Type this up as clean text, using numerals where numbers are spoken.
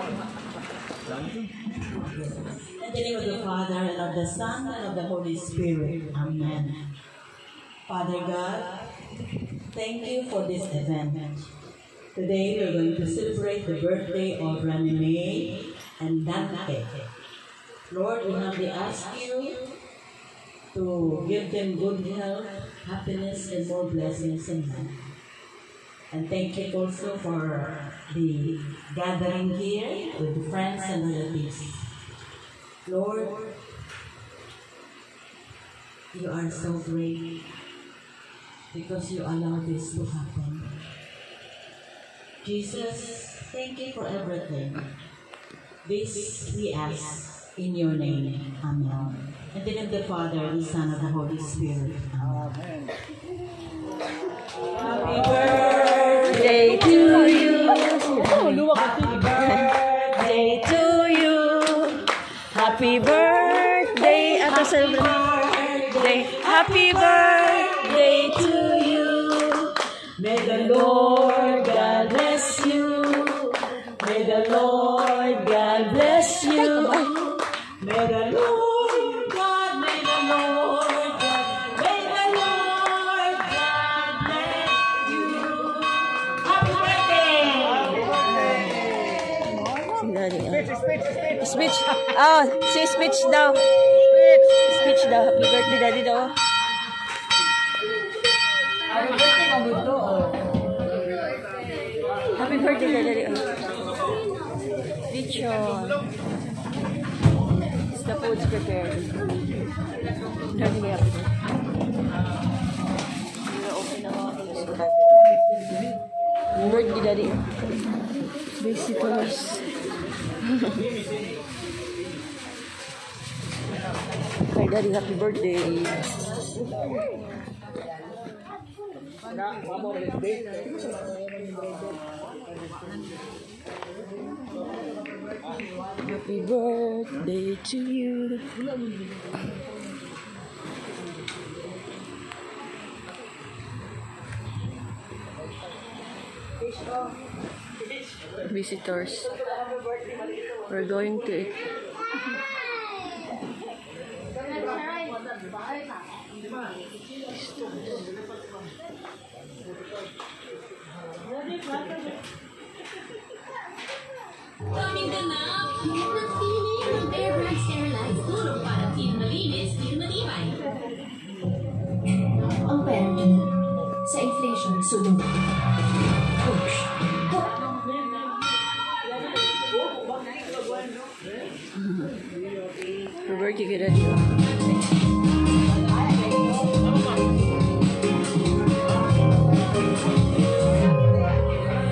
In the name of the Father, and of the Son, and of the Holy Spirit. Amen. Father God, thank you for this event. Today we're going to celebrate the birthday of Rani May and Dante. Lord, we humbly ask you to give them good health, happiness, and more blessings in life. And thank you also for the gathering here with friends and relatives. Lord, you are so great because you allow this to happen. Jesus, thank you for everything. This we ask in your name. Amen. In the name of the Father, the Son, and the Holy Spirit. Amen. Happy birthday to you. Happy birthday to you. Happy birthday. Happy birthday to you. May the Lord God bless you. May the Lord God bless you. May the Lord God, may the Lord God, may the Lord God bless you. Happy birthday! Speech. Oh, say speech daw. Speech daw. Happy birthday, Daddy daw. Happy birthday, Daddy. Picture. The food's prepared. Daddy, may happy birthday. Open na mga birthday, Daddy. Visitors. Hi, Daddy, happy birthday. Happy birthday to you. Visitors, we're going to eat. Daming ganap! Nagpili ng Airbrand Sterilized tulong para team malinis, team matibay. Ang pera nyo na sa inflation sulong. Push! Robert, you get it.